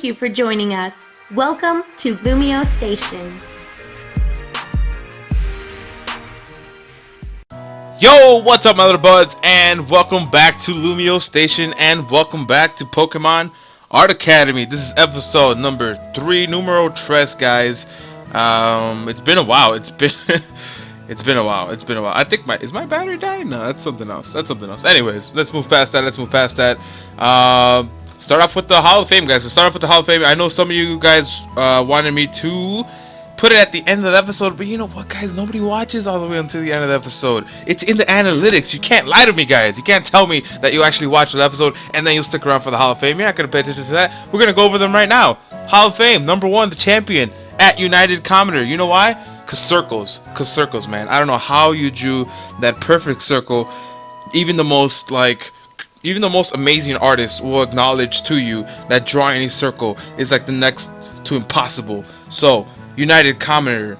Thank you for joining us. Welcome to LumioStation. Yo, what's up my little buds, and welcome back to LumioStation, and welcome back to Pokemon Art Academy. This is episode number 3, numero tres, guys. It's been a while. It's been a while. I think is my battery dying? No, that's something else. Anyways, let's move past that. Start off with the Hall of Fame, guys. I know some of you guys wanted me to put it at the end of the episode, but you know what, guys? Nobody watches all the way until the end of the episode. It's in the analytics. You can't lie to me, guys. You can't tell me that you actually watched the episode and then you'll stick around for the Hall of Fame. You're not gonna pay attention to that. We're gonna go over them right now. Hall of Fame, number 1, the champion at United Commoner. You know why? Cause circles, man. I don't know how you drew that perfect circle. Even the most amazing artists will acknowledge to you that drawing any circle is like the next to impossible. So United Commenter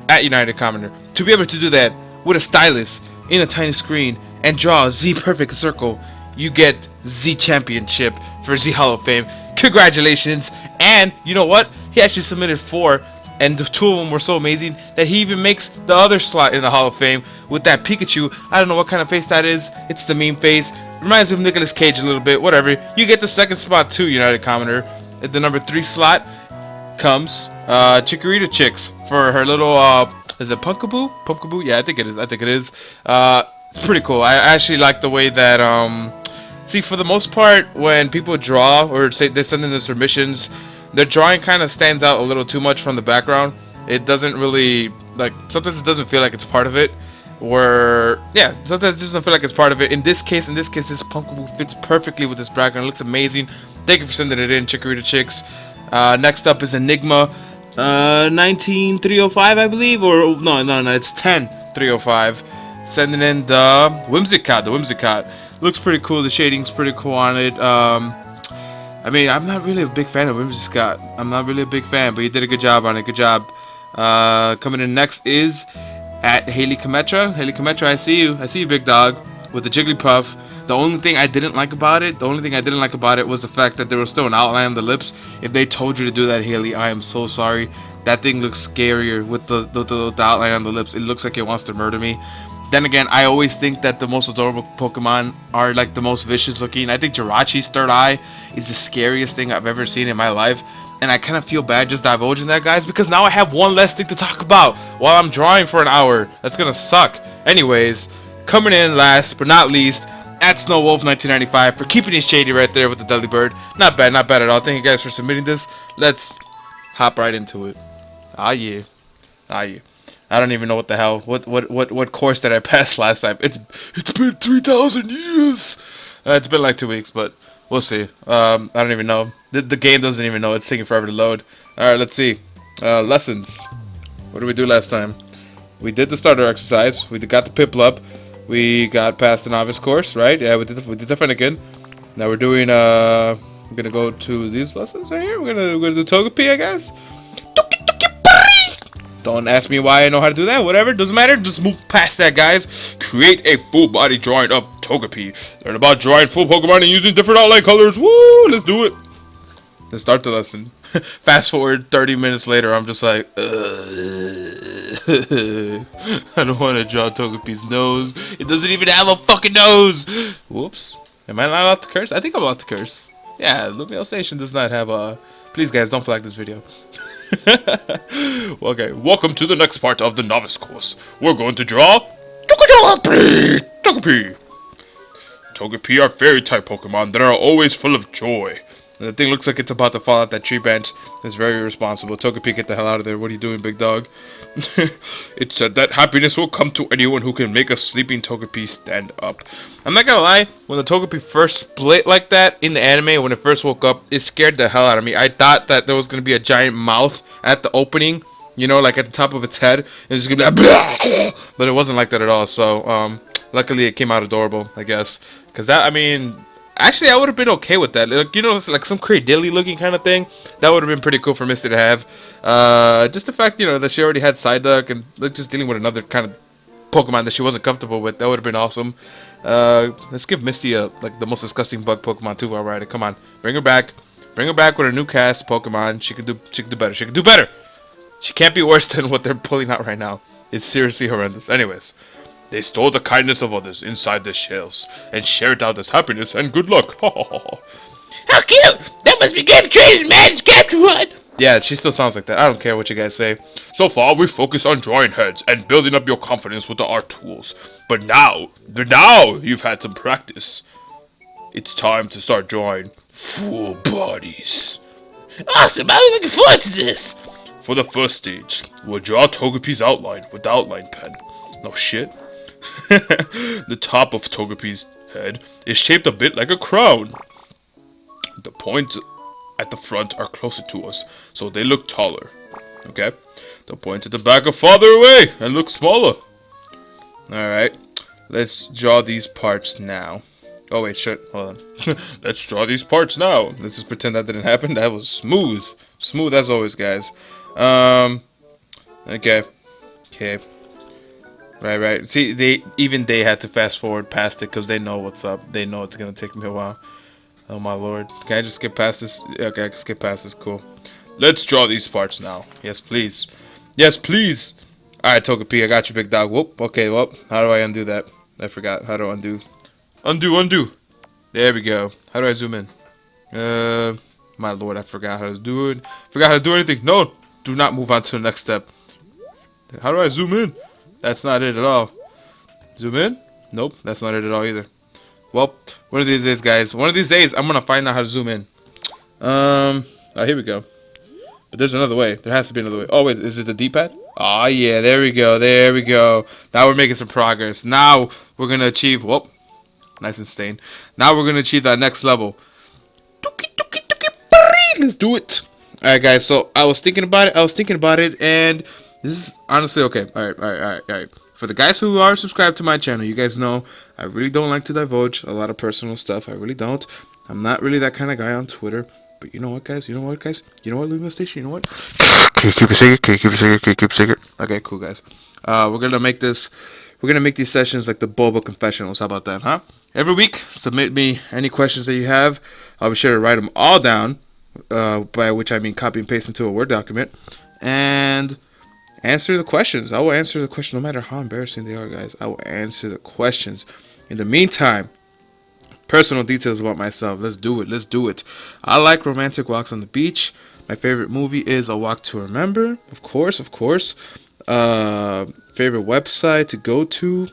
at United Commenter, to be able to do that with a stylus in a tiny screen and draw a Z perfect circle, you get Z Championship for Z Hall of Fame. Congratulations. And you know what, he actually submitted 4, and the 2 of them were so amazing that he even makes the other slot in the Hall of Fame with that Pikachu. I don't know what kind of face that is. It's the meme face. Reminds me of Nicolas Cage a little bit. Whatever. You get the second spot too, United Commenter. At the number 3 slot comes Chikorita Chicks for her little is it Pumpkaboo? Yeah, I think it is. It's pretty cool. I actually like the way that see, for the most part, when people draw or say they send in their submissions, their drawing kind of stands out a little too much from the background. It doesn't really, like, sometimes it doesn't feel like it's part of it. Or yeah, sometimes it doesn't feel like it's part of it. In this case, this Pumpkaboo fits perfectly with this background. It looks amazing. Thank you for sending it in, Chikorita Chicks. Next up is Enigma 19305, I believe, or no, it's 10305. Sending in the Whimsicott. Looks pretty cool. The shading's pretty cool on it. I mean, I'm not really a big fan of Whimsicott. But you did a good job on it. Good job. Coming in next is at Haley Cometra. I see you, big dog, with the Jigglypuff. The only thing I didn't like about it was the fact that there was still an outline on the lips. If they told you to do that, Haley, I am so sorry. That thing looks scarier with the outline on the lips. It looks like it wants to murder me. Then again, I always think that the most adorable Pokemon are like the most vicious looking. I think Jirachi's third eye is the scariest thing I've ever seen in my life. And I kind of feel bad just divulging that, guys, because now I have one less thing to talk about while I'm drawing for an hour. That's gonna suck. Anyways, coming in last but not least, at Snowwolf 1995 for keeping it shady right there with the Delibird. Not bad at all. Thank you guys for submitting this. Let's hop right into it. Ah yeah. I don't even know what the hell. What course did I pass last time? It's been 3,000 years. It's been like 2 weeks, but we'll see. I don't even know. The game doesn't even know. It's taking forever to load. All right, let's see. Lessons. What did we do last time? We did the starter exercise. We got the Piplup. We got past the novice course, right? Yeah, we did the Fennekin. Now we're doing we're gonna go to these lessons right here. We're gonna do Togepi, I guess. Don't ask me why I know how to do that. Whatever, doesn't matter. Just move past that, guys. Create a full body drawing of Togepi. Learn about drawing full Pokemon and using different outline colors. Woo! Let's do it. Let's start the lesson. Fast forward 30 minutes later, I'm just like, I don't want to draw Togepi's nose. It doesn't even have a fucking nose. Whoops. Am I not allowed to curse? I think I'm allowed to curse. Yeah, LumioStation does not have a... Please, guys, don't flag this video. Okay, welcome to the next part of the novice course. We're going to draw Togepi. Togepi are fairy type Pokemon that are always full of joy. And the thing looks like it's about to fall out that tree bench. It's very irresponsible. Togepi, get the hell out of there. What are you doing, big dog? It said that happiness will come to anyone who can make a sleeping Togepi stand up. I'm not gonna lie, when the Togepi first split like that in the anime, when it first woke up, it scared the hell out of me. I thought that there was gonna be a giant mouth at the opening, you know, like at the top of its head. It's just gonna be like, but it wasn't like that at all. So, luckily it came out adorable, I guess. Cause that, I mean, actually I would have been okay with that. Like, you know, it's like some Cradilly looking kind of thing. That would have been pretty cool for Misty to have. Just the fact, you know, that she already had Psyduck and like just dealing with another kind of Pokemon that she wasn't comfortable with. That would have been awesome. Let's give Misty like the most disgusting bug Pokemon too while we're at it. Come on, bring her back. Bring her back with a new cast Pokemon. She can do better. She can do better. She can't be worse than what they're pulling out right now. It's seriously horrendous. Anyways, they stole the kindness of others inside their shells and shared out as happiness and good luck. How cute! That must be Game Trader's Magic Capture One! Yeah, she still sounds like that. I don't care what you guys say. So far, we focus on drawing heads and building up your confidence with the art tools. But now you've had some practice. It's time to start drawing full bodies. Awesome! I'm looking forward to this! For the first stage, we'll draw Togepi's outline with the outline pen. No shit. The top of Togepi's head is shaped a bit like a crown. The points at the front are closer to us, so they look taller. Okay? The points at the back are farther away and look smaller. Alright. Let's draw these parts now. Oh wait, shit. Hold on. Let's draw these parts now. Let's just pretend that didn't happen. That was smooth. Smooth as always, guys. Okay. Okay. Right. See, they had to fast forward past it because they know what's up. They know it's gonna take me a while. Oh my lord. Can I just skip past this? Okay, I can skip past this. Cool. Let's draw these parts now. Yes, please. Yes, please. Alright, Togepi, I got you, big dog. Whoop. Okay, well, how do I undo that? I forgot. How do I undo? Undo. There we go. How do I zoom in? My lord, I forgot how to do it. Forgot how to do anything. No, do not move on to the next step. How do I zoom in? That's not it at all. Zoom in? Nope, that's not it at all either. Well, one of these days, guys. One of these days, I'm gonna find out how to zoom in. Oh, here we go. But there's another way. There has to be another way. Oh wait, is it the D-pad? Oh yeah, there we go. There we go. Now we're making some progress. Now we're gonna achieve. Whoop, nice and stained. Now we're gonna achieve that next level. Let's do it. All right, guys. So I was thinking about it, and this is honestly okay. All right. For the guys who are subscribed to my channel, you guys know I really don't like to divulge a lot of personal stuff. I really don't. I'm not really that kind of guy on Twitter. But you know what, guys? You know what, LumioStation? You know what? Can you keep it secret? Okay, cool, guys. We're gonna make these sessions like the Bulba confessionals. How about that, huh? Every week, submit me any questions that you have. I'll be sure to write them all down. By which I mean copy and paste into a Word document. And answer the questions. I will answer the question no matter how embarrassing they are, guys. I will answer the questions. In the meantime, personal details about myself. Let's do it. I like romantic walks on the beach. My favorite movie is A Walk to Remember. Of course. Favorite website to go to?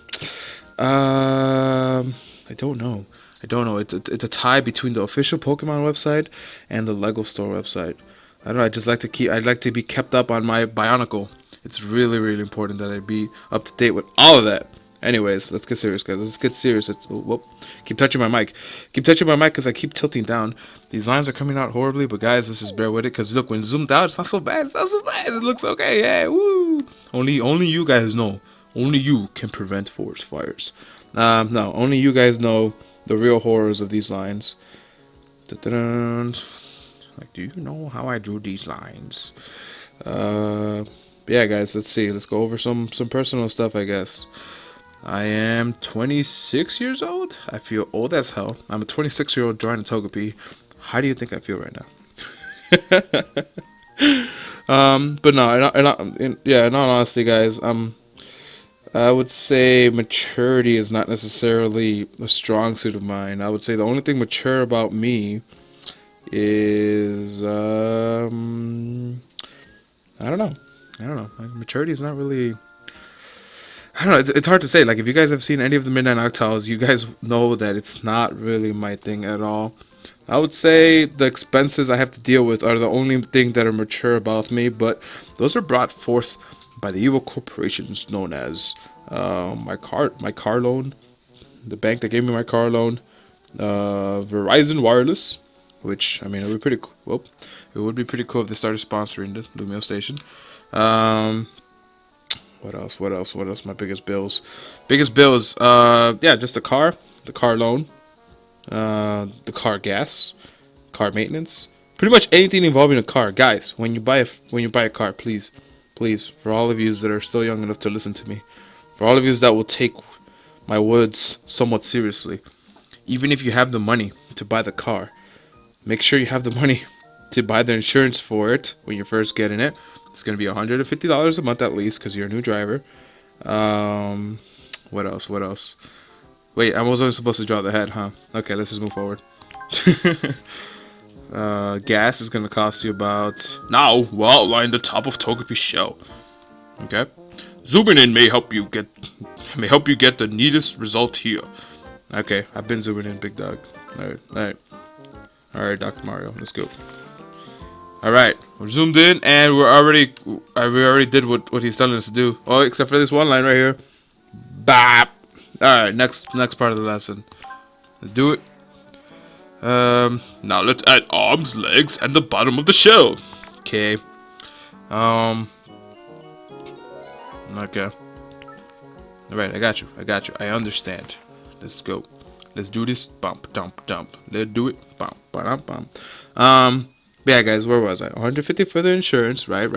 I don't know. It's a tie between the official Pokemon website and the Lego Store website. I don't know. I'd like to be kept up on my Bionicle. It's really important that I be up to date with all of that. Anyways, let's get serious, guys. Whoop. Keep touching my mic because I keep tilting down. These lines are coming out horribly, but guys, let's just bear with it. Because look, when zoomed out, it's not so bad. It looks okay. Yeah, woo. Only you guys know. Only you can prevent forest fires. No, only you guys know the real horrors of these lines. Like, do you know how I drew these lines? Yeah, guys, let's see. Let's go over some personal stuff, I guess. I am 26 years old. I feel old as hell. I'm a 26-year-old drawing a Togepi. How do you think I feel right now? But no, in all honesty, guys, I would say maturity is not necessarily a strong suit of mine. I would say the only thing mature about me is I don't know. Like, maturity is not really. I don't know. It's hard to say. Like, if you guys have seen any of the Midnight Noctiles, you guys know that it's not really my thing at all. I would say the expenses I have to deal with are the only thing that are mature about me, but those are brought forth by the evil corporations known as my car loan, the bank that gave me my car loan, Verizon Wireless, which, I mean, it would be pretty cool. Well, it would be pretty cool if they started sponsoring the LumioStation. What else? My biggest bills. Yeah, just the car loan, the car gas, car maintenance, pretty much anything involving a car. Guys, when you buy a car, please, for all of you that are still young enough to listen to me, for all of you that will take my words somewhat seriously, even if you have the money to buy the car, Make sure you have the money to buy the insurance for it when you're first getting it. It's gonna be $150 a month at least because you're a new driver. What else? What else? Wait, I was only supposed to draw the head, huh? Okay, let's just move forward. Gas is gonna cost you about. Now we'll outline the top of Togepi's shell. Okay, zooming in may help you get the neatest result here. Okay, I've been zooming in, big dog. All right, Dr. Mario, let's go. All right, we're zoomed in, and we already did what he's telling us to do. Oh, except for this one line right here. Bap. All right, next part of the lesson. Let's do it. Now let's add arms, legs, and the bottom of the shell. Okay. Okay. All right, I got you. I understand. Let's go. Let's do this. Bump, dump, dump. Let's do it. Bump, bump, bump. Yeah, guys, where was I? 150 for the insurance. Right.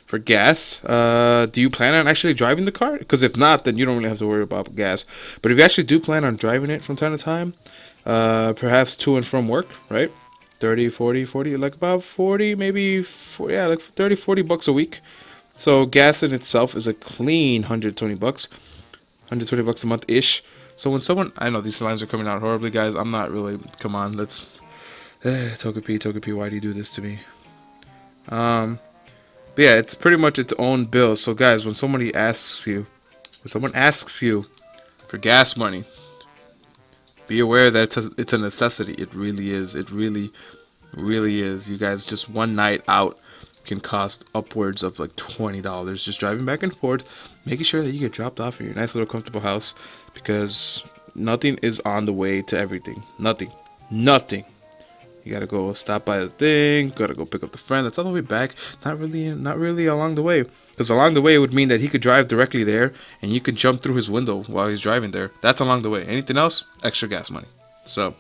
For gas, do you plan on actually driving the car? Because if not, then you don't really have to worry about gas. But if you actually do plan on driving it from time to time, perhaps to and from work, right? 30, 40, like about 40, maybe 40, yeah, like 30, 40 bucks a week. So gas in itself is a clean 120 bucks. 120 bucks a month ish. So when someone, I know these lines are coming out horribly, guys. I'm not really. Come on, let's. Togepi, why do you do this to me? But yeah, it's pretty much its own bill. So guys, when someone asks you for gas money, be aware that it's a necessity. It really is. It really is. You guys, just one night out can cost upwards of like $20 just driving back and forth, making sure that you get dropped off in your nice little comfortable house, because nothing is on the way to everything. Nothing. You gotta go stop by the thing, gotta go pick up the friend. That's all the way back. Not really along the way. Because along the way would mean that he could drive directly there and you could jump through his window while he's driving there. That's along the way. Anything else? Extra gas money. So,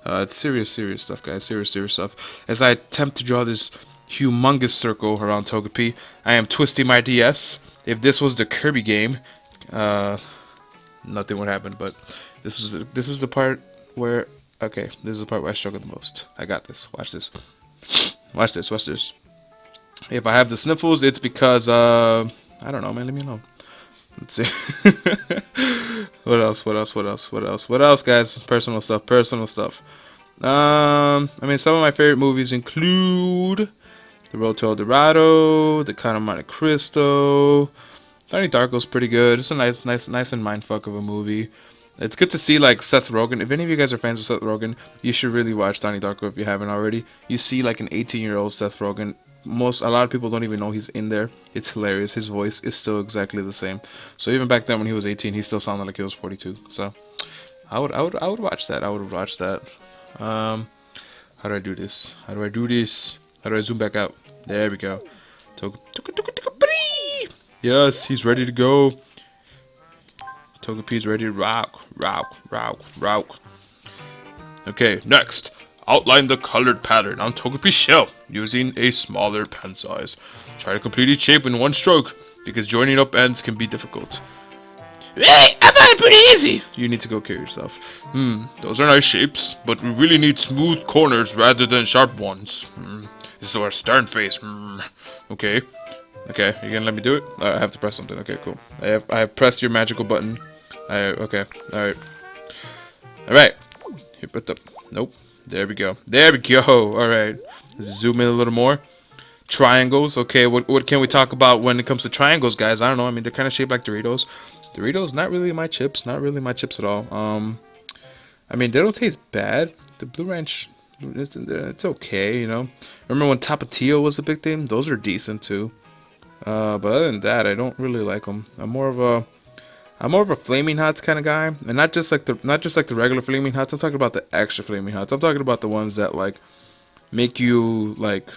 it's serious stuff, guys. Serious stuff. As I attempt to draw this humongous circle around Togepi, I am twisting my DS. If this was the Kirby game, nothing would happen. But this is the part where. Okay, this is the part where I struggle the most. I got this. Watch this. If I have the sniffles, it's because, I don't know, man. Leave me alone. Let's see. What else, guys? Personal stuff. I mean, some of my favorite movies include The Road to El Dorado, The Count of Monte Cristo. Donnie Darko's pretty good. It's a nice and mindfuck of a movie. It's good to see like Seth Rogen. If any of you guys are fans of Seth Rogen, you should really watch Donnie Darko if you haven't already. You see like an 18-year-old Seth Rogen. A lot of people don't even know he's in there. It's hilarious. His voice is still exactly the same. So even back then when he was 18, he still sounded like he was 42. So I would watch that. How do I do this? How do I zoom back out? There we go. Yes, he's ready to go. Togepi's ready to rock. Okay, next. Outline the colored pattern on Togepi's shell using a smaller pen size. Try to complete each shape in one stroke, because joining up ends can be difficult. Hey, I found it pretty easy! You need to go kill yourself. Those are nice shapes, but we really need smooth corners rather than sharp ones. This is our stern face. Okay, you gonna let me do it? I have to press something. Okay, cool. I have pressed your magical button. Okay, alright. Here, put the... Nope. There we go. Alright. Let's zoom in a little more. Triangles. Okay, what can we talk about when it comes to triangles, guys? I don't know. I mean, they're kind of shaped like Doritos. Doritos, not really my chips. Not really my chips at all. I mean, they don't taste bad. The Blue Ranch, it's okay, you know. Remember when Tapatio was a big thing? Those are decent, too. But other than that, I don't really like them. I'm more of a Flaming Hots kind of guy, and not just like the regular Flaming Hots. I'm talking about the extra Flaming Hots. I'm talking about the ones that like make you like,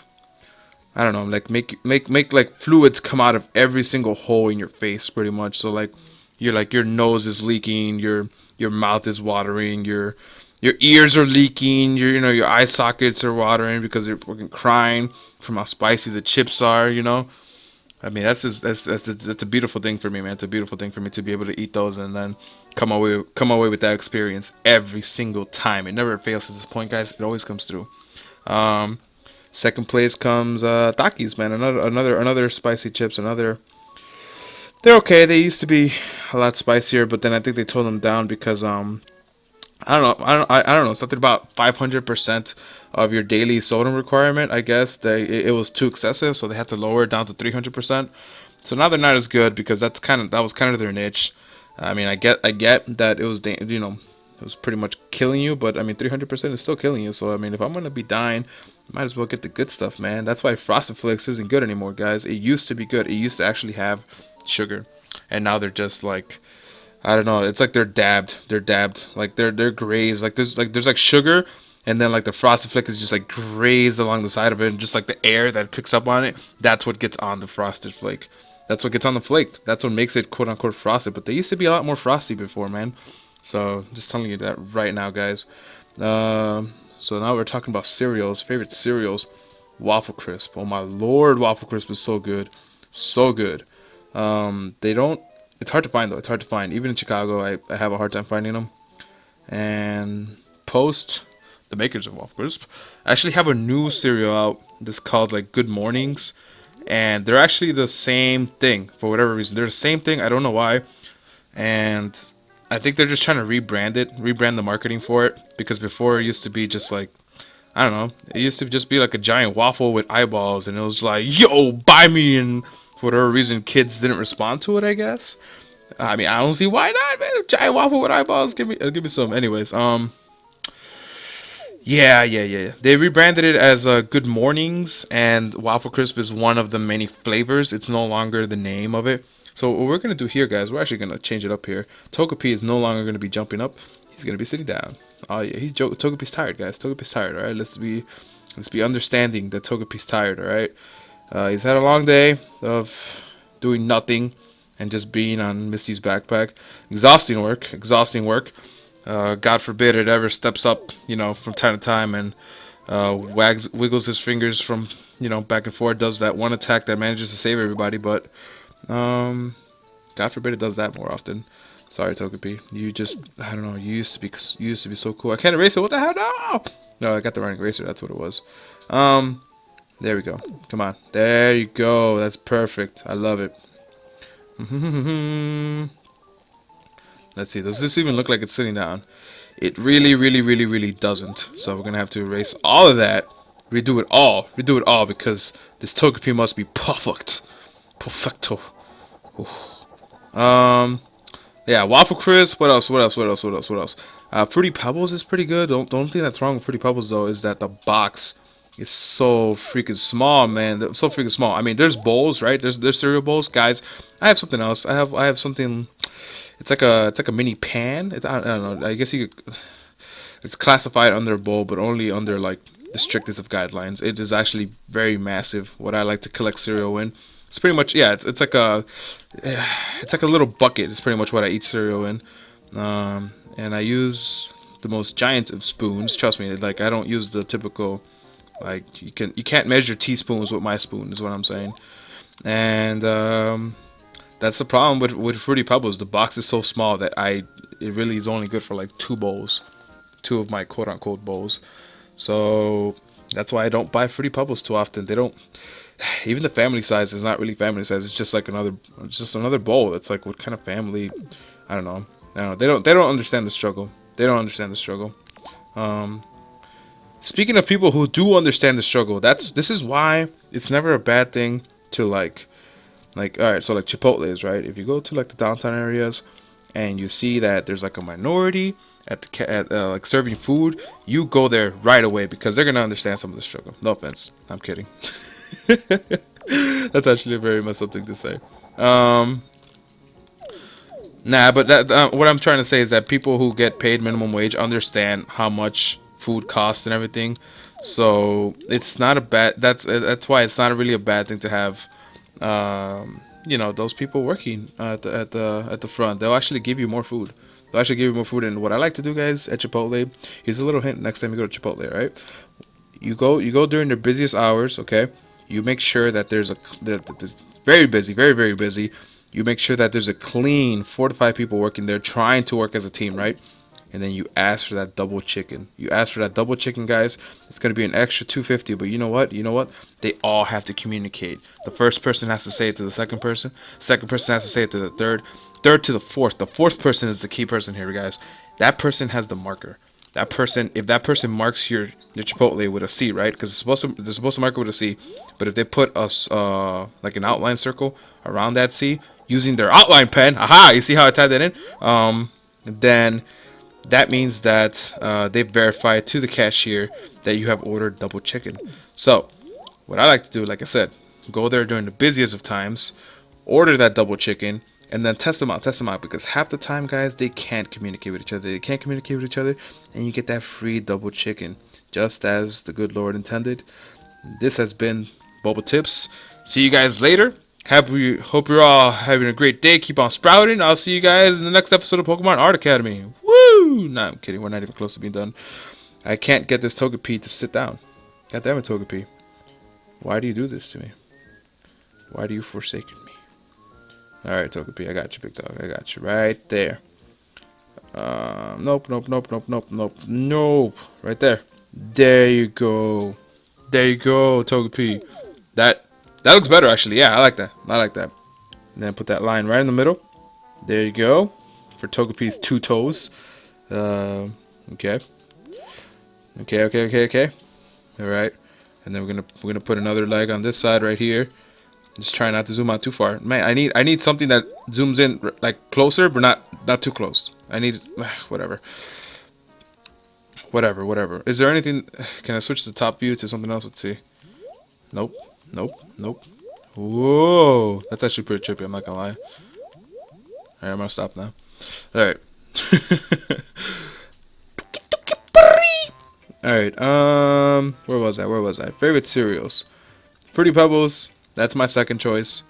I don't know, like make like fluids come out of every single hole in your face, pretty much. So like your nose is leaking, your mouth is watering, your ears are leaking, your eye sockets are watering because you're fucking crying from how spicy the chips are, you know. I mean, that's a beautiful thing for me, man. It's a beautiful thing for me to be able to eat those and then come away with that experience every single time. It never fails at this point, guys. It always comes through. Second place comes Takis, man. Another spicy chips. They're okay. They used to be a lot spicier, but then I think they toned them down because I don't know. I don't know. Something about 500% of your daily sodium requirement. I guess it was too excessive, so they had to lower it down to 300%. So now they're not as good because that was kind of their niche. I mean, I get that it was it was pretty much killing you, but I mean 300% is still killing you. So I mean, if I'm gonna be dying, might as well get the good stuff, man. That's why Frosted Flakes isn't good anymore, guys. It used to be good. It used to actually have sugar, and now they're just like I don't know. It's like they're dabbed. They're dabbed. Like they're grazed. There's like sugar, and then like the frosted flake is just like grazed along the side of it, and just like the air that picks up on it, that's what gets on the frosted flake. That's what gets on the flake. That's what makes it quote unquote frosted. But they used to be a lot more frosty before, man. So just telling you that right now, guys. So now we're talking about cereals. Favorite cereals. Waffle Crisp. Oh my lord, Waffle Crisp is so good, so good. They don't. It's hard to find though. It's hard to find. Even in Chicago, I have a hard time finding them. And Post, the makers of Waffle Crisp, actually have a new cereal out that's called like Good Mornings, and they're actually the same thing for whatever reason. They're the same thing. I don't know why, and I think they're just trying to rebrand the marketing for it because before it used to be just like I don't know. It used to just be like a giant waffle with eyeballs, and it was like, "Yo, buy me!" And for whatever reason, kids didn't respond to it. I guess. I mean, I don't see why not, man. A giant waffle with eyeballs. Give me some. Anyways, yeah. They rebranded it as Good Mornings, and Waffle Crisp is one of the many flavors. It's no longer the name of it. So what we're gonna do here, guys, we're actually gonna change it up here. Togepi is no longer gonna be jumping up. He's gonna be sitting down. Oh yeah, Togepi's tired, guys. Togepi's tired. All right, let's be understanding that Togepi's tired. All right, he's had a long day of doing nothing and just being on Misty's backpack. Exhausting work. Exhausting work. God forbid it ever steps up, from time to time and wiggles his fingers from, back and forth, does that one attack that manages to save everybody. But God forbid it does that more often. Sorry, Togepi. I don't know. You used to be so cool. I can't erase it. What the hell? No. No, I got the wrong eraser. That's what it was. There we go. Come on. There you go. That's perfect. I love it. Let's see. Does this even look like it's sitting down? It really, really, really, really doesn't. So we're gonna have to erase all of that. Redo it all because this Togepi must be perfect. Perfecto. Ooh. Yeah, Waffle Crisp. What else? Fruity Pebbles is pretty good. Don't think that's wrong with Fruity Pebbles though. Is that the box is so freaking small, man. So freaking small. I mean, there's bowls, right? There's cereal bowls, guys. I have something else. I have something. It's like a mini pan. I don't know. I guess it's classified under a bowl, but only under like the strictest of guidelines. It is actually very massive. What I like to collect cereal in. It's pretty much it's like a little bucket. It's pretty much what I eat cereal in. And I use the most giant of spoons. Trust me, like I don't use the typical like you can't measure teaspoons with my spoon is what I'm saying. And that's the problem with Fruity Pebbles. The box is so small that it really is only good for like two bowls, two of my quote unquote bowls. So that's why I don't buy Fruity Pebbles too often. They don't. Even the family size is not really family size. It's just like another bowl. It's like what kind of family? I don't know. They don't understand the struggle. They don't understand the struggle. Speaking of people who do understand the struggle, this is why it's never a bad thing to like all right, so like Chipotle's, right? If you go to like the downtown areas and you see that there's like a minority at like serving food, you go there right away because they're gonna understand some of the struggle. No offense, I'm kidding. That's actually a very messed up thing to say. Nah, but what I'm trying to say is that people who get paid minimum wage understand how much food costs and everything. So it's not a bad. That's why it's not really a bad thing to have. Those people working at the front. They'll actually give you more food. They'll actually give you more food. And what I like to do, guys, at Chipotle, here's a little hint. Next time you go to Chipotle, right? You go during their busiest hours. Okay. You make sure that there's very busy, very very busy. You make sure that there's a clean 4 to 5 people working there trying to work as a team, right? and then you ask for that double chicken. You ask for that double chicken, guys. It's gonna be an extra 250. But you know what? You know what? They all have to communicate. The first person has to say it to the second person. Second person has to say it to the third. Third to the fourth. The fourth person is the key person here, guys. That person has the marker. That person, if that person marks your Chipotle with a C, right? Because they're supposed to mark it with a C. But if they put a like an outline circle around that C using their outline pen, aha! You see how I tied that in? Then that means that they've verified to the cashier that you have ordered double chicken. So what I like to do, like I said, go there during the busiest of times, order that double chicken, and then test them out, because half the time, guys, they can't communicate with each other. They can't communicate with each other, and you get that free double chicken, just as the good Lord intended. This has been Boba Tips. See you guys later. Hope you're all having a great day. Keep on sprouting. I'll see you guys in the next episode of Pokemon Art Academy. Woo! Nah, I'm kidding. We're not even close to being done. I can't get this Togepi to sit down. God damn it, Togepi. Why do you do this to me? Why do you forsake me? Alright, Togepi, I got you, big dog. I got you right there. Nope. Nope. Right there. There you go. There you go, Togepi. That looks better, actually. Yeah, I like that. And then put that line right in the middle. There you go. For Togepi's 2 toes. Okay. Alright. And then we're gonna put another leg on this side right here. Just try not to zoom out too far. Man, I need something that zooms in like closer, but not too close. I need whatever. Is there anything? Can I switch the top view to something else? Let's see. Nope. Whoa, that's actually pretty trippy. I'm not gonna lie. Alright, I'm gonna stop now. Alright. Alright. Where was I? Favorite cereals. Fruity Pebbles. That's my second choice.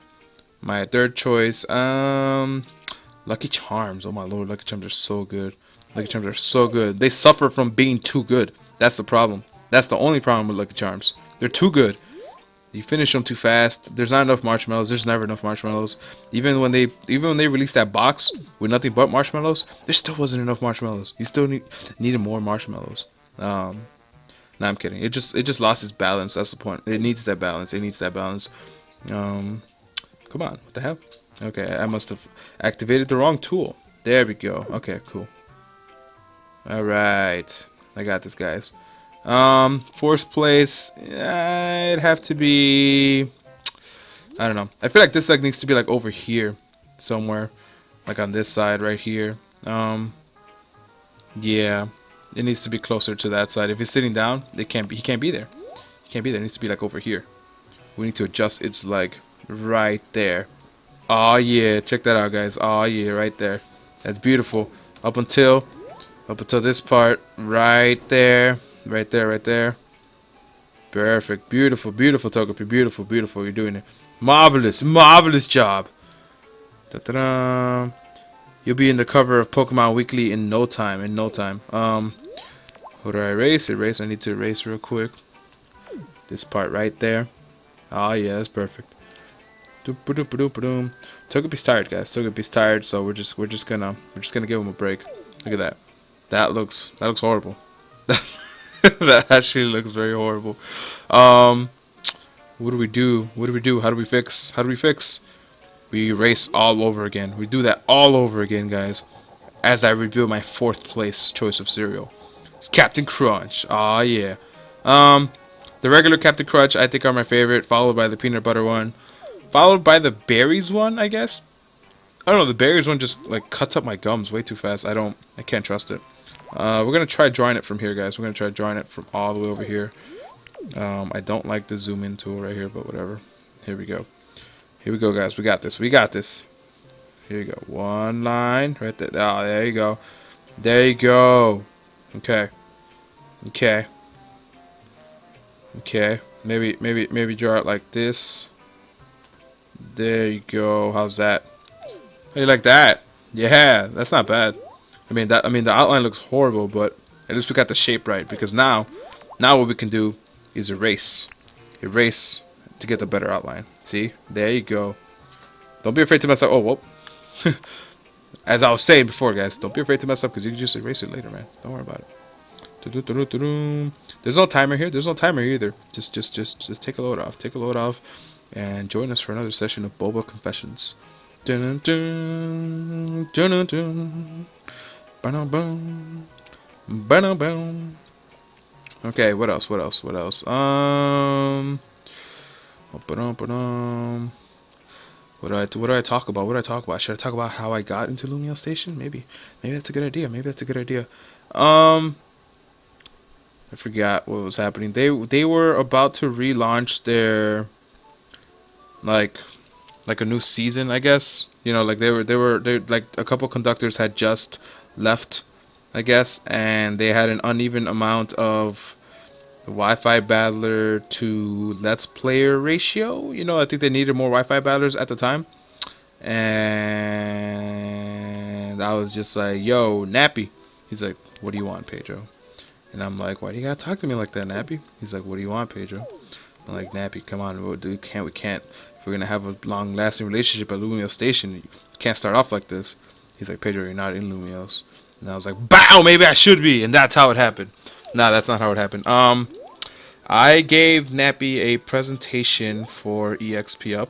My third choice, Lucky Charms. Oh my lord, Lucky Charms are so good. They suffer from being too good. That's the problem. That's the only problem with Lucky Charms. They're too good. You finish them too fast. There's not enough marshmallows. There's never enough marshmallows. Even when they released that box with nothing but marshmallows, there still wasn't enough marshmallows. You still needed more marshmallows. No, I'm kidding. It just lost its balance. That's the point. It needs that balance. Come on, what the hell? Okay, I must have activated the wrong tool. There we go. Okay, cool. Alright, I got this, guys. Fourth place, it'd have to be, I don't know. I feel like this leg needs to be like over here somewhere, like on this side right here. Yeah, it needs to be closer to that side. If he's sitting down, he can't be there. It needs to be like over here. We need to adjust its leg right there. Oh yeah, check that out, guys. Oh yeah, right there. That's beautiful. Up until this part, right there. Perfect. Beautiful Togepi. Beautiful. You're doing it. Marvelous job. Da-da-da. You'll be in the cover of Pokemon Weekly in no time. How do I erase? I need to erase real quick. This part right there. Oh yeah, that's perfect. Togepi's tired, guys. Togepi's tired, so we're just gonna give him a break. Look at that. That looks horrible. That actually looks very horrible. What do we do? How do we fix? We erase all over again. We do that all over again, guys. As I reveal my 4th place choice of cereal. It's Captain Crunch. Oh yeah. The regular Captain Crunch I think are my favorite, followed by the peanut butter one, followed by the berries one, I guess. I don't know, the berries one just like cuts up my gums way too fast. I can't trust it. We're gonna try drawing it from here, guys. We're gonna try drawing it from all the way over here. I don't like the zoom in tool right here, but whatever. Here we go, guys. We got this. Here you go. One line right there. Oh, there you go. Okay. Maybe draw it like this. There you go. How's that? How you like that? Yeah, that's not bad. I mean the outline looks horrible, but at least we got the shape right, because now what we can do is erase to get the better outline. See? There you go. Don't be afraid to mess up. Oh, whoop. as I was saying before, guys, don't be afraid to mess up because you can just erase it later, man. Don't worry about it. There's no timer here. There's no timer either. Just take a load off. Take a load off, and join us for another session of Boba Confessions. Dun dun dun dun dun. Ba-dum-bum. Ba-dum-bum. Okay, what else? What else? What else? Ba-dum-ba-dum. What do I talk about? What do I talk about? Should I talk about how I got into LumioStation? Maybe that's a good idea. Maybe that's a good idea. I forgot what was happening. They were about to relaunch their like a new season, I guess. You know, like they like a couple conductors had just left, I guess, and they had an uneven amount of Wi-Fi battler to Let's Player ratio. You know, I think they needed more Wi-Fi battlers at the time, and I was just like, "Yo, Nappy." He's like, "What do you want, Pedro?" And I'm like, "Why do you gotta talk to me like that, Nappy?" He's like, "What do you want, Pedro?" I'm like, "Nappy, come on, we can't. If we're gonna have a long-lasting relationship at LumioStation, you can't start off like this." He's like, "Pedro, you're not in Lumios." And I was like, "Bow, maybe I should be," and that's how it happened. Nah, that's not how it happened. I gave Nappy a presentation for EXP Up,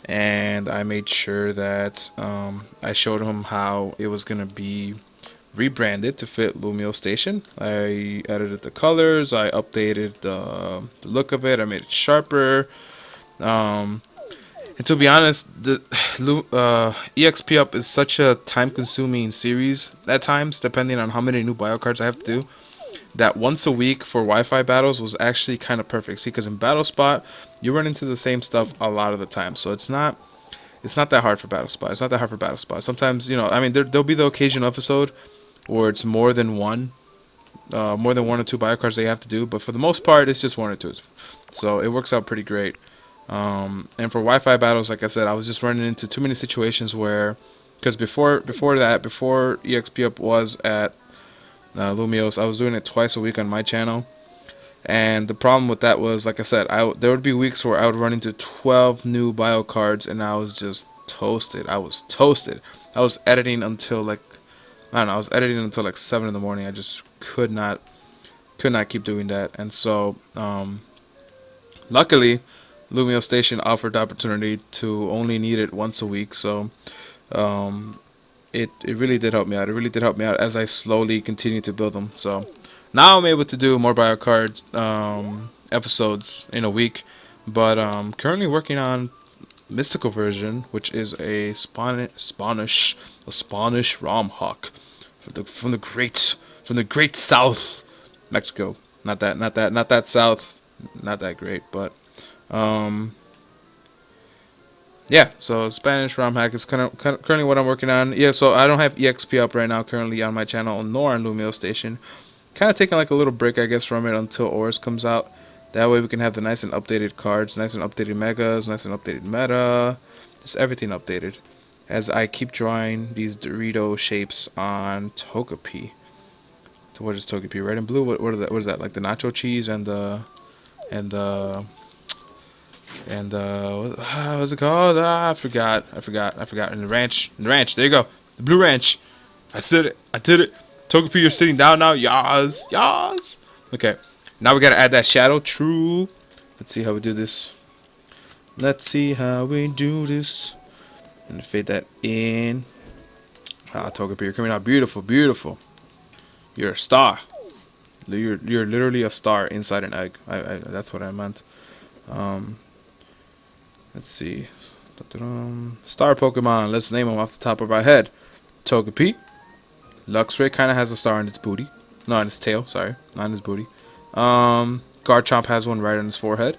and I made sure that I showed him how it was gonna be rebranded to fit LumioStation. I edited the colors, I updated the look of it, I made it sharper. And to be honest, the EXP Up is such a time-consuming series at times, depending on how many new bio cards I have to do, that once a week for Wi-Fi battles was actually kind of perfect. See, because in Battle Spot, you run into the same stuff a lot of the time, so it's not that hard for Battle Spot. It's not that hard for Battle Spot. Sometimes, you know, I mean, there'll be the occasional episode or it's more than one or two bio cards they have to do, but for the most part it's just one or two, so it works out pretty great. And for Wi-Fi battles, like I said, I was just running into too many situations where, because before EXP Up was at Lumios, I was doing it twice a week on my channel, and the problem with that was, like I said, there would be weeks where I would run into 12 new bio cards and I was just toasted. I was editing until like, I don't know. I was editing until like 7 in the morning. I just could not keep doing that. And so, luckily, LumioStation offered the opportunity to only need it once a week. So, it really did help me out. It really did help me out as I slowly continue to build them. So now I'm able to do more bio cards episodes in a week. But currently working on mystical version, which is a Spanish ROM hawk from the great South, Mexico. Not that South, not that great, but yeah. So Spanish ROM hack is kind of currently what I'm working on. Yeah, so I don't have EXP Up right now currently on my channel nor on LumioStation. Kind of taking like a little break, I guess, from it until Oris comes out. That way we can have the nice and updated cards, nice and updated megas, nice and updated meta, just everything updated. As I keep drawing these Dorito shapes on Togepi. So what is Togepi? Red and blue? What is that? What is that? Like the nacho cheese and what's it called? I forgot. And the ranch. There you go. The blue ranch. I said it. I did it. Togepi, you're sitting down now. Yas. Okay. Now we gotta add that shadow. True. Let's see how we do this. And fade that in. Togepi, you're coming out beautiful. You're a star. You're literally a star inside an egg. That's what I meant. Let's see. Star Pokemon. Let's name them off the top of our head. Togepi. Luxray kind of has a star on its booty. No, on its tail. Sorry, not on its booty. Garchomp has one right on his forehead.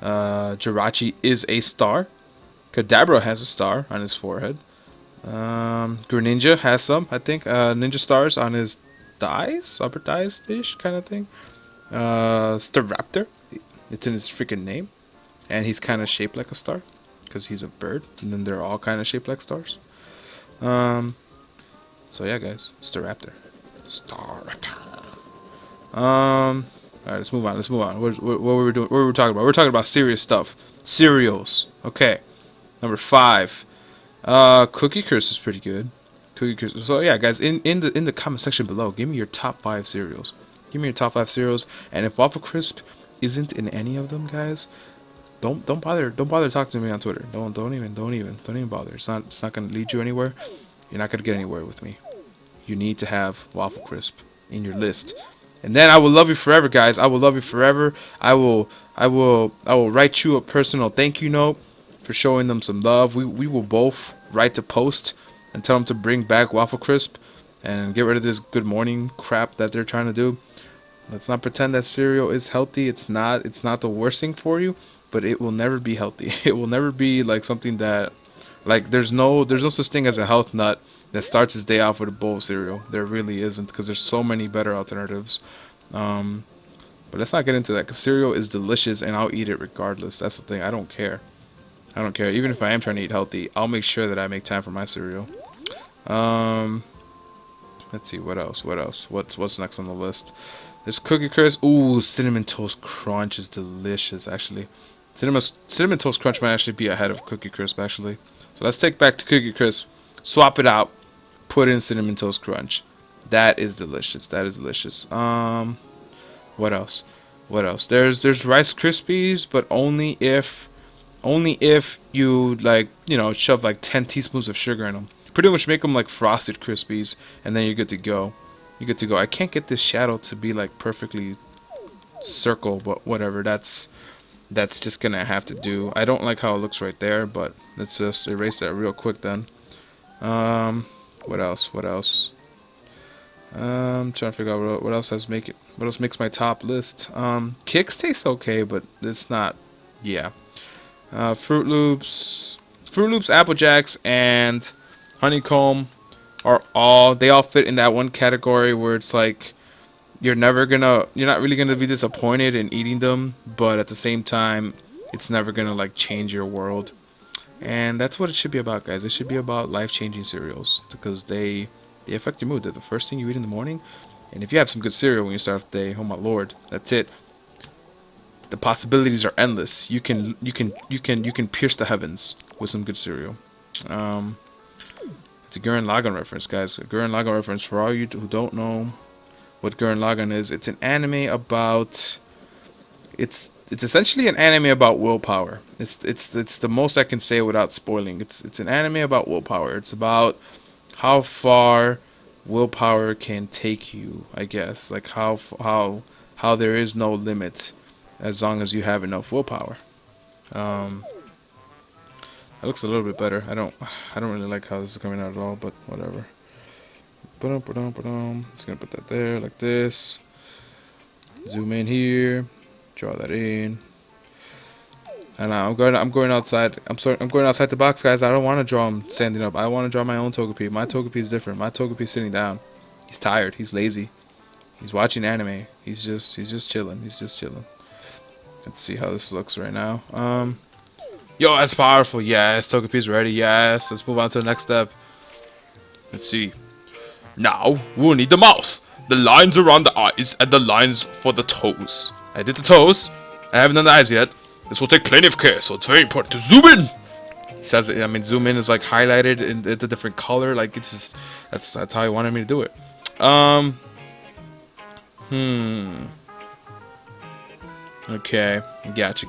Jirachi is a star. Kadabra has a star on his forehead. Greninja has some, I think. Ninja stars on his thighs, upper thighs-ish kind of thing. Staraptor. It's in his freaking name. And he's kind of shaped like a star because he's a bird. And then they're all kind of shaped like stars. So yeah, guys, Staraptor. Alright, let's move on. What were we doing? What were we talking about? We're talking about serious stuff. Cereals. Okay. Number 5. Cookie Curse is pretty good. Cookie Crisp. So yeah, guys, in the comment section below, give me your top 5 cereals. Give me your top 5 cereals, and if Waffle Crisp isn't in any of them, guys, don't bother talking to me on Twitter. Don't even bother. It's not gonna lead you anywhere. You're not gonna get anywhere with me. You need to have Waffle Crisp in your list, and then I will love you forever, guys. I will love you forever. I will write you a personal thank you note for showing them some love. We will both write to Post and tell them to bring back Waffle Crisp and get rid of this good morning crap that they're trying to do. Let's not pretend that cereal is healthy. It's not. It's not the worst thing for you, but it will never be healthy. It will never be like something that, like, there's no such thing as a health nut that starts his day off with a bowl of cereal. There really isn't, because there's so many better alternatives. Um, but let's not get into that, because cereal is delicious and I'll eat it regardless. That's the thing. I don't care. I don't care. Even if I am trying to eat healthy, I'll make sure that I make time for my cereal. Um, let's see, what else? What else? What's next on the list? There's Cookie Crisp. Ooh, Cinnamon Toast Crunch is delicious, actually. Cinnamon Toast Crunch might actually be ahead of Cookie Crisp, actually. So let's take back to Cookie Crisp, swap it out, put in Cinnamon Toast Crunch. That is delicious. That is delicious. What else? What else? There's Rice Krispies, but only if you, like, you know, shove like 10 teaspoons of sugar in them. Pretty much make them like Frosted Krispies, and then you're good to go. You're good to go. I can't get this shadow to be like perfectly circle, but whatever. That's just gonna have to do. I don't like how it looks right there, but let's just erase that real quick then. What else? What else? Trying to figure out what else what else makes my top list. Kix tastes okay, but it's not. Yeah. Fruit Loops, Apple Jacks, and Honeycomb they all fit in that one category where it's like you're not really gonna be disappointed in eating them, but at the same time, it's never gonna like change your world. And that's what it should be about, guys. It should be about life-changing cereals, because they affect your mood. They're the first thing you eat in the morning, and if you have some good cereal when you start the day, oh my lord, that's it. The possibilities are endless. You can pierce the heavens with some good cereal. It's a Gurren Lagann reference, guys. A Gurren Lagann reference for all you who don't know what Gurren Lagann is. It's an anime about. It's essentially an anime about willpower. It's the most I can say without spoiling. It's an anime about willpower. It's about how far willpower can take you, I guess. Like how there is no limit as long as you have enough willpower. It looks a little bit better. I don't really like how this is coming out at all, but whatever. Just gonna put that there like this. Zoom in here. Draw that in. And I'm going outside. I'm going outside the box, guys. I don't want to draw him standing up. I want to draw my own Togepi. My Togepi is different. My Togepi is sitting down. He's tired. He's lazy. He's watching anime. He's just chilling. He's just chilling. Let's see how this looks right now. Yo, that's powerful. Yes, Togepi's ready. Yes, let's move on to the next step. Let's see. Now we'll need the mouth, the lines around the eyes, and the lines for the toes. I did the toes. I haven't done the eyes yet. This will take plenty of care, so it's very important to zoom in. He says, I mean, zoom in is like highlighted and it's a different color. Like, it's just that's how he wanted me to do it. Okay, gotcha.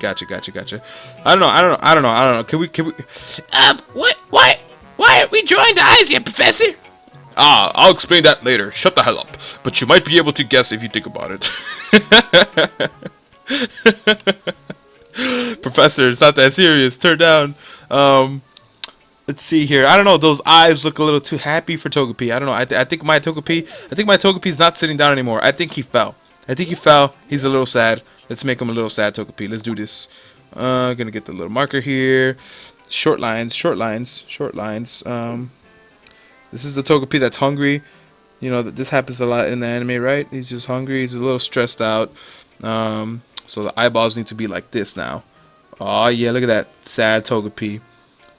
I don't know. Can we? Why aren't we drawing the eyes yet, Professor? I'll explain that later. Shut the hell up. But you might be able to guess if you think about it. Professor, it's not that serious. Turn down. Let's see here. I don't know. Those eyes look a little too happy for Togepi. I don't know. I think my Togepi is not sitting down anymore. I think he fell. He's a little sad. Let's make him a little sad Togepi. Let's do this. Gonna get the little marker here. Short lines. This is the Togepi that's hungry. You know, this happens a lot in the anime, right? He's just hungry. He's a little stressed out. So the eyeballs need to be like this now. Oh yeah, look at that sad Togepi.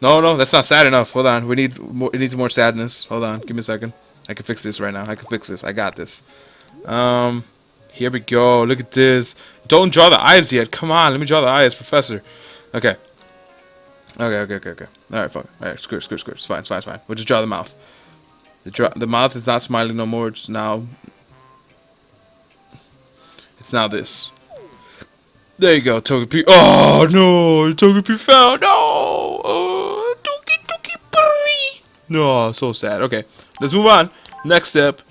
No, that's not sad enough. Hold on, it needs more sadness. Hold on, give me a second. I can fix this right now. I got this. Here we go. Look at this. Don't draw the eyes yet. Come on, let me draw the eyes, Professor. Okay. Alright, fuck. Alright, screw it. It's fine. We'll just draw the mouth. The mouth is not smiling no more. It's now this. There you go, Togepi. Oh no, Togepi fell. No, Togepi. No, so sad. Okay, let's move on. Next step.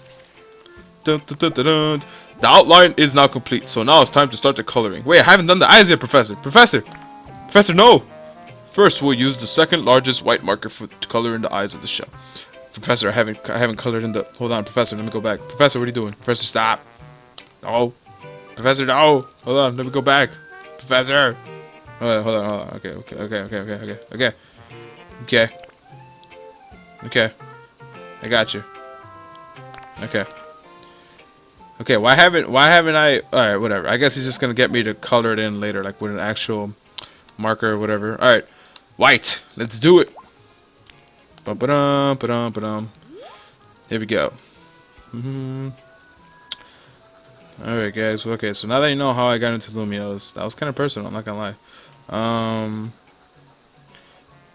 Dun, dun, dun, dun, dun. The outline is now complete, so now it's time to start the coloring. Wait, I haven't done the eyes yet, Professor. Professor, no. First, we'll use the second largest white marker to color in the eyes of the shell. Professor, I haven't colored in the. Hold on, Professor. Let me go back. Professor, what are you doing? Professor, stop. No. Professor, no. Hold on. Let me go back. Professor. Hold on. Okay. I got you. Okay. Why haven't I? All right, whatever. I guess he's just gonna get me to color it in later, like with an actual marker or whatever. All right, white. Let's do it. Ba-ba-dum. Here we go. Alright guys, okay, so now that you know how I got into Lumios, that was kind of personal, I'm not gonna lie.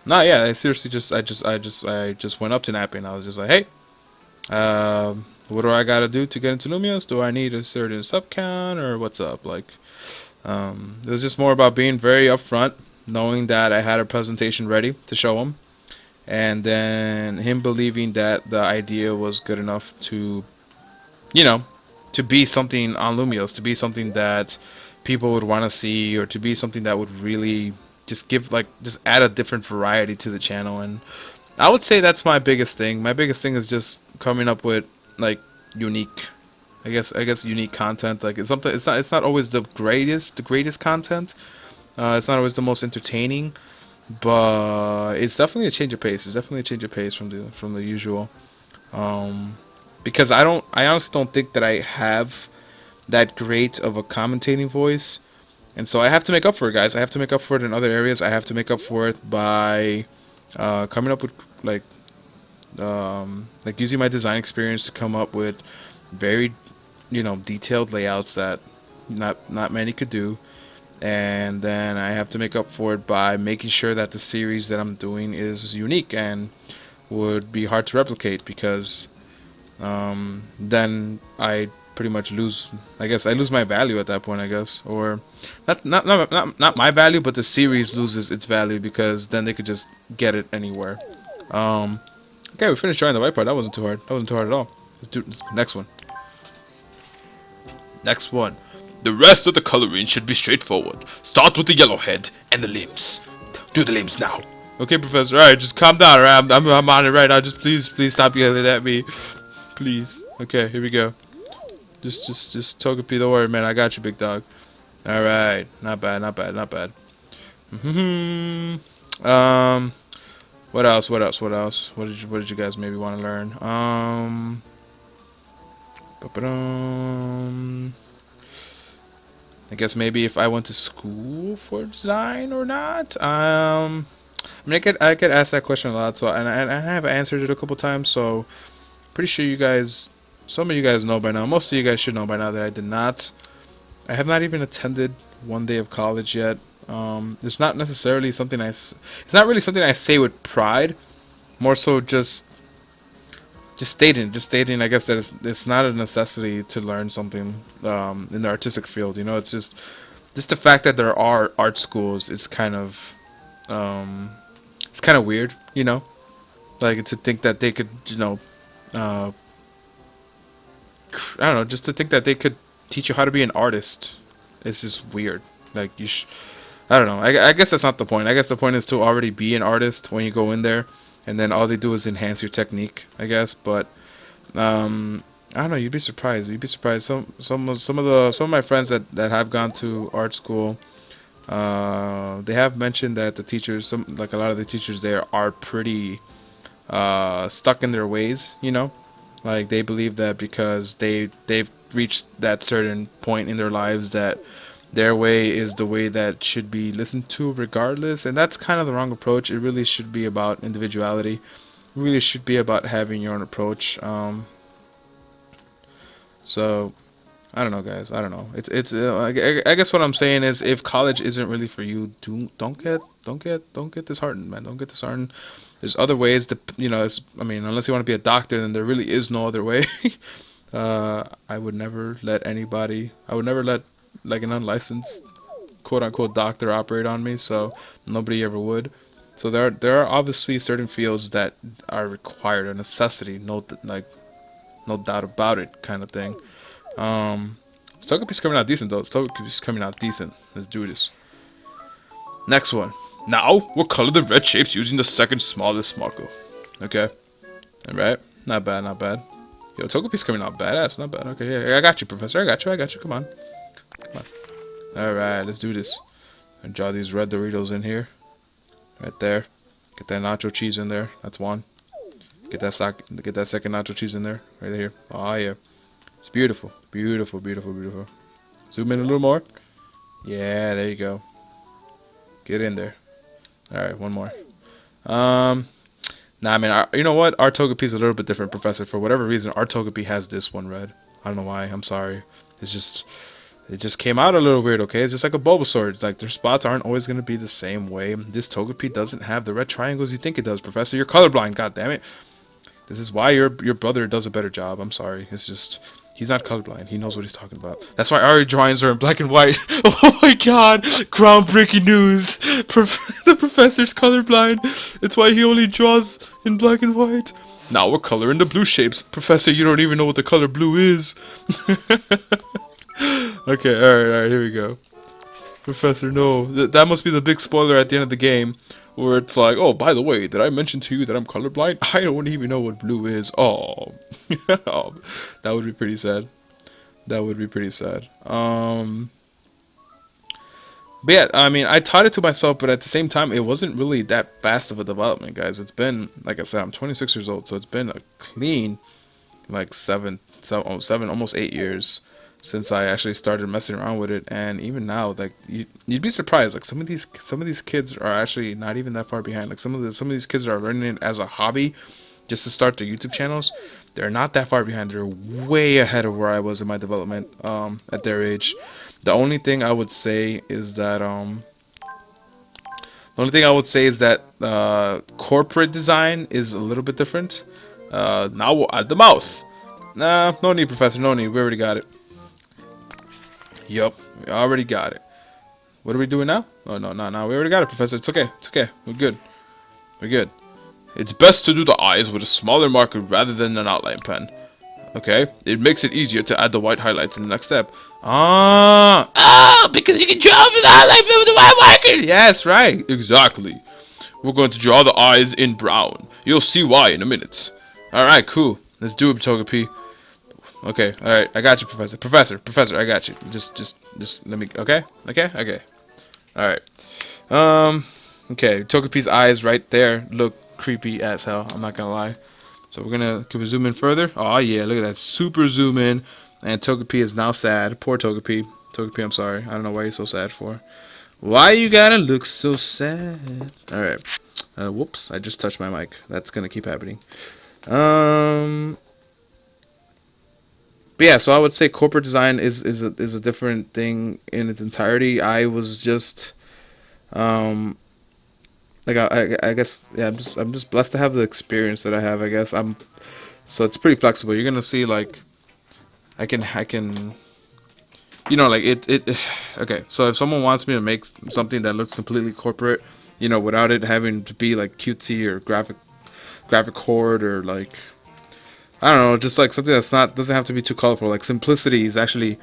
No, yeah, I seriously I just went up to Nappy and I was just like, hey, what do I gotta do to get into Lumios? Do I need a certain sub count or what's up? Like, it was just more about being very upfront, knowing that I had a presentation ready to show him, and then him believing that the idea was good enough to, you know, to be something on Lumios, to be something that people would want to see, or to be something that would really just just add a different variety to the channel. And I would say that's my biggest thing. My biggest thing is just coming up with like unique, I guess unique content. Like it's something. It's not always the greatest content. It's not always the most entertaining, but it's definitely a change of pace. It's definitely a change of pace from the usual. Because I honestly don't think that I have that great of a commentating voice, and so I have to make up for it, guys. I have to make up for it in other areas. I have to make up for it by coming up with like using my design experience to come up with very, detailed layouts that not many could do. And then I have to make up for it by making sure that the series that I'm doing is unique and would be hard to replicate, because then I pretty much lose. I guess I lose my value at that point. I guess, or not my value, but the series loses its value, because then they could just get it anywhere. Okay, we finished drawing the white part. That wasn't too hard. At all. Let's do this next one. The rest of the coloring should be straightforward. Start with the yellow head and the limbs. Do the limbs now. Okay, Professor. All right, just calm down. All right, I'm on it right now. Just please stop yelling at me. Please. Okay, here we go. Just Togepi, don't worry, man. I got you, big dog. All right, not bad. What else? What did you guys maybe want to learn? I guess maybe if I went to school for design or not. I mean, I could ask that question a lot. So, and I have answered it a couple times. So, pretty sure some of you guys know by now. Most of you guys should know by now that I did not. I have not even attended one day of college yet. It's not necessarily something it's not really something I say with pride. More so just stating. I guess that it's not a necessity to learn something in the artistic field. It's just the fact that there are art schools. It's kind of weird. Like to think that they could, I don't know, just to think that they could teach you how to be an artist. It's just weird. Like I don't know. I guess that's not the point. I guess the point is to already be an artist when you go in there, and then all they do is enhance your technique, I guess. But I don't know. You'd be surprised. Some of my friends that have gone to art school, they have mentioned that the teachers, a lot of the teachers there, are pretty stuck in their ways. Like they believe that because they've reached that certain point in their lives that their way is the way that should be listened to regardless, and that's kind of the wrong approach. It really should be about individuality. It really should be about having your own approach. So I don't know, guys. I don't know. It's. I guess what I'm saying is, if college isn't really for you, don't get disheartened, man. Don't get disheartened. There's other ways to, I mean, unless you want to be a doctor, then there really is no other way. I would never let anybody. I would never let like an unlicensed quote unquote doctor operate on me. So nobody ever would. So there are obviously certain fields that are required, a necessity, no doubt about it, kind of thing. Um, Togepi's coming out decent though. Togepi's coming out decent. Let's do this. Next one. Now we'll color the red shapes using the second smallest marker. Okay. Alright. Not bad, not bad. Yo, Togepi's coming out badass. Not bad. Okay, yeah, I got you, Professor. I got you. Come on. Come on. Alright, let's do this. And draw these red Doritos in here. Right there. Get that nacho cheese in there. That's one. Get that second nacho cheese in there. Right here. Oh yeah. It's beautiful. Beautiful, beautiful, beautiful. Zoom in a little more. Yeah, there you go. Get in there. Alright, one more. Nah, I mean, you know what? Our Togepi's a little bit different, Professor. For whatever reason, our Togepi has this one red. I don't know why. I'm sorry. It just came out a little weird, okay? It's just like a Bulbasaur. It's like their spots aren't always going to be the same way. This Togepi doesn't have the red triangles you think it does, Professor. You're colorblind, goddammit. This is why your brother does a better job. I'm sorry. It's just... He's not colorblind. He knows what he's talking about. That's why our drawings are in black and white. Oh my god! Groundbreaking news! The professor's colorblind. It's why he only draws in black and white. Now we're coloring the blue shapes. Professor, you don't even know what the color blue is. Okay, alright, here we go. Professor, no. That must be the big spoiler at the end of the game. Where it's like, oh, by the way, did I mention to you that I'm colorblind? I don't even know what blue is. Oh. Oh, that would be pretty sad. That would be pretty sad. But yeah, I mean, I taught it to myself, but at the same time, it wasn't really that fast of a development, guys. It's been, like I said, I'm 26 years old, so it's been a clean, like, seven, almost 8 years since I actually started messing around with it. And even now, like, you'd be surprised. Like, some of these kids are actually not even that far behind. Like, some of these kids are learning it as a hobby, just to start their YouTube channels. They're not that far behind. They're way ahead of where I was in my development at their age. The only thing I would say is that corporate design is a little bit different. Now we'll add the mouth. Nah, no need, Professor. No need. We already got it. Yup, we already got it. What are we doing now? Oh, no. We already got it, Professor. It's okay. It's okay. We're good. We're good. It's best to do the eyes with a smaller marker rather than an outline pen. Okay? It makes it easier to add the white highlights in the next step. Because you can draw with the highlight pen with the white marker. Yes, right. Exactly. We're going to draw the eyes in brown. You'll see why in a minute. Alright, cool. Let's do it, Togepi. Okay, alright, I got you, Professor. Professor, I got you. Just let me, okay? Alright. Okay, Togepi's eyes right there look creepy as hell, I'm not gonna lie. So can we zoom in further? Oh yeah, look at that, super zoom in. And Togepi is now sad. Poor Togepi. Togepi, I'm sorry. I don't know why you're so sad for. Why you gotta look so sad? Alright. Whoops, I just touched my mic. That's gonna keep happening. But yeah, so I would say corporate design is a different thing in its entirety. I was just, like I guess, yeah, I'm just blessed to have the experience that I have. I guess so it's pretty flexible. You're gonna see like, I can, like it. Okay, so if someone wants me to make something that looks completely corporate, without it having to be like cutesy or graphic horde or like, I don't know, just like something doesn't have to be too colorful. Like simplicity is actually,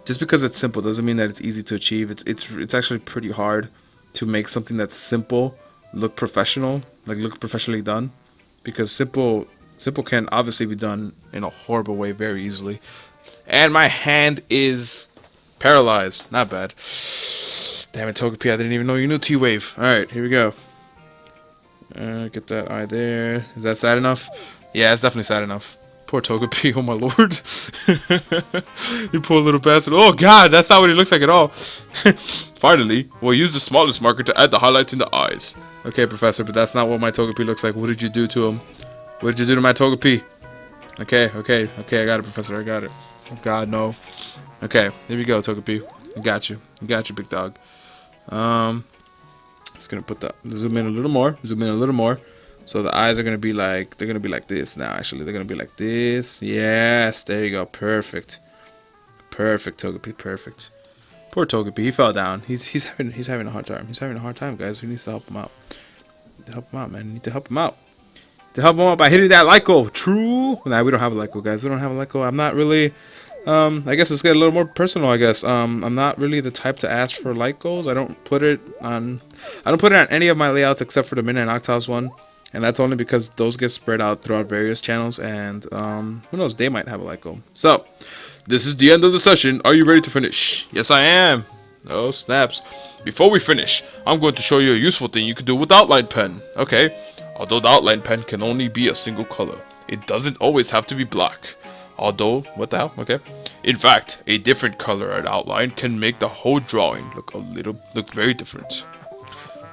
just because it's simple doesn't mean that it's easy to achieve. It's actually pretty hard to make something that's simple look professional, like look professionally done, because simple can obviously be done in a horrible way very easily. And my hand is paralyzed. Not bad. Damn it, Togepi, I didn't even know you knew T-Wave. Alright, here we go. Get that eye there. Is that sad enough? Yeah, it's definitely sad enough. Poor Togepi, oh my lord. You poor little bastard. Oh god, that's not what he looks like at all. Finally, we'll use the smallest marker to add the highlights in the eyes. Okay, Professor, but that's not what my Togepi looks like. What did you do to him? What did you do to my Togepi? Okay, I got it, Professor, I got it. God, no. Okay, here we go, Togepi. I got you. I got you, big dog. Just gonna put the zoom in a little more. Zoom in a little more. So the eyes are gonna be like this now. Actually, they're gonna be like this. Yes, there you go. Perfect. Perfect, Togepi. Perfect. Poor Togepi. He fell down. He's having a hard time. He's having a hard time, guys. We need to help him out. Help him out, man. We need to help him out. To help him out by hitting that Lyco. True. Nah, we don't have a Lyco, guys. We don't have a Lyco. I'm not really. I guess let's get a little more personal. I guess. I'm not really the type to ask for Lycos. I don't put it on any of my layouts except for the Min and Octo's one, and that's only because those get spread out throughout various channels. And who knows? They might have a Lyco. So, this is the end of the session. Are you ready to finish? Yes, I am. Oh snaps! Before we finish, I'm going to show you a useful thing you can do with outline pen. Okay. Although the outline pen can only be a single color, it doesn't always have to be black. Although, what the hell? Okay. In fact, a different color and outline can make the whole drawing look very different.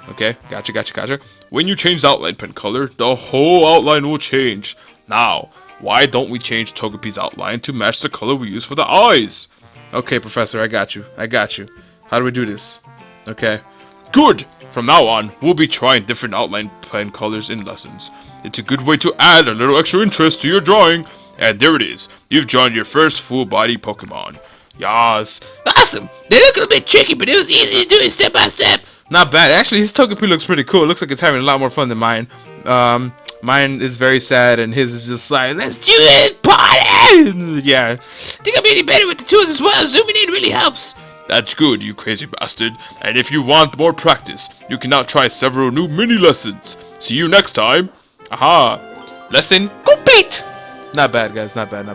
Okay, gotcha. When you change the outline pen color, the whole outline will change. Now, why don't we change Togepi's outline to match the color we use for the eyes? Okay, Professor, I got you. How do we do this? Okay. Good! From now on, we'll be trying different outline pen colors in lessons. It's a good way to add a little extra interest to your drawing. And there it is. You've drawn your first full-body Pokemon. Yas. Awesome! They look a bit tricky, but it was easy to do it step by step. Not bad. Actually, his Togepi looks pretty cool. It looks like it's having a lot more fun than mine. Mine is very sad, and his is just like, let's do it, party! Yeah. I think I'm getting better with the tools as well. Zooming in really helps. That's good, you crazy bastard. And if you want more practice, you can now try several new mini lessons. See you next time. Aha. Lesson complete. Not bad, guys. Not bad.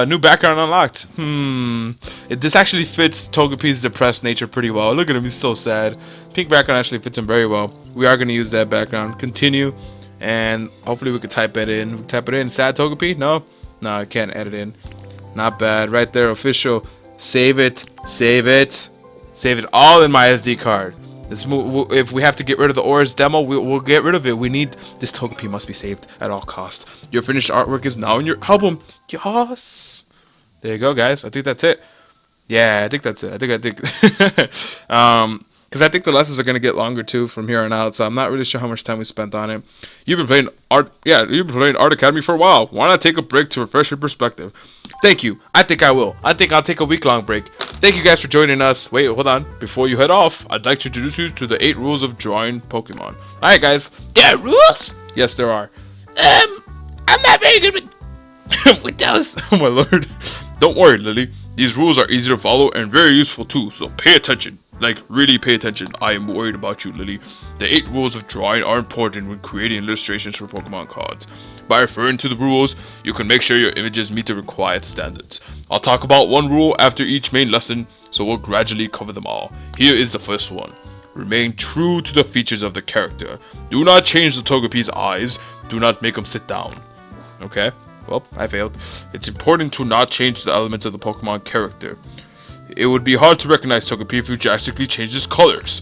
New background unlocked. This actually fits Togepi's depressed nature pretty well. Look at him. He's so sad. Pink background actually fits him very well. We are going to use that background. Continue. And hopefully we can type it in. Type it in. Sad Togepi? No, I can't edit in. Not bad. Right there. Official. Save it all in my SD card. If we have to get rid of the Auras demo, we'll get rid of it. We need this. Togepi must be saved at all costs. Your finished artwork is now in your album. Yes. There you go, guys. I think that's it. Yeah, I think that's it. I think because I think the lessons are gonna get longer too from here on out. So I'm not really sure how much time we spent on it. You've been playing Art Academy for a while. Why not take a break to refresh your perspective? Thank you. I think I will. I think I'll take a week-long break. Thank you guys for joining us. Wait, hold on. Before you head off, I'd like to introduce you to the 8 rules of drawing Pokemon. Alright, guys. There are rules? Yes, there are. I'm not very good with those. Oh my lord. Don't worry, Lily. These rules are easy to follow and very useful too, so pay attention. Like, really pay attention. I am worried about you, Lily. The 8 rules of drawing are important when creating illustrations for Pokemon cards. By referring to the rules, you can make sure your images meet the required standards. I'll talk about one rule after each main lesson, so we'll gradually cover them all. Here is the first one. Remain true to the features of the character. Do not change the Togepi's eyes. Do not make him sit down. Okay? Well, I failed. It's important to not change the elements of the Pokemon character. It would be hard to recognize Togepi if you drastically change his colors.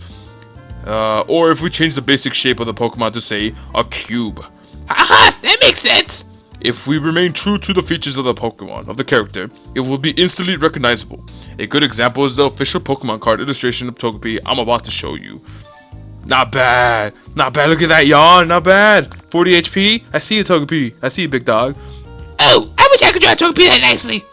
Or if we change the basic shape of the Pokemon to, say, a cube. Haha, that makes sense! If we remain true to the features of the Pokemon, of the character, it will be instantly recognizable. A good example is the official Pokemon card illustration of Togepi I'm about to show you. Not bad! Not bad, look at that yawn, not bad! 40 HP? I see you, Togepi. I see you, big dog. Oh, I wish I could draw Togepi that nicely!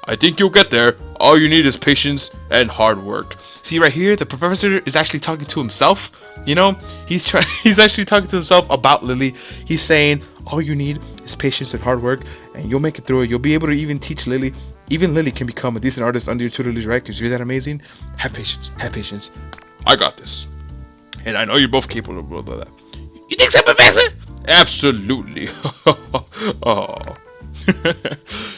I think you'll get there. All you need is patience and hard work. See right here, the professor is actually talking to himself. You know, he's actually talking to himself about Lily. He's saying, all you need is patience and hard work, and you'll make it through it. You'll be able to even teach Lily. Even Lily can become a decent artist under your tutelage, right? Because you're that amazing. Have patience. Have patience. I got this. And I know you're both capable of that. You think so, Professor? Absolutely. Oh.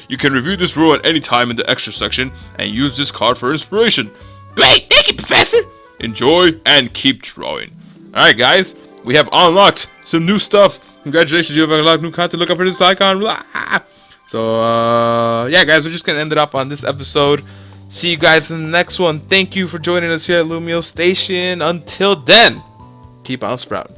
You can review this rule at any time in the extra section and use this card for inspiration. Great, thank you, Professor. Enjoy and keep drawing. Alright, guys, we have unlocked some new stuff. Congratulations, you have unlocked new content. Look up for this icon. So, yeah, guys, we're just going to end it up on this episode. See you guys in the next one. Thank you for joining us here at LumioStation. Until then, keep on sprouting.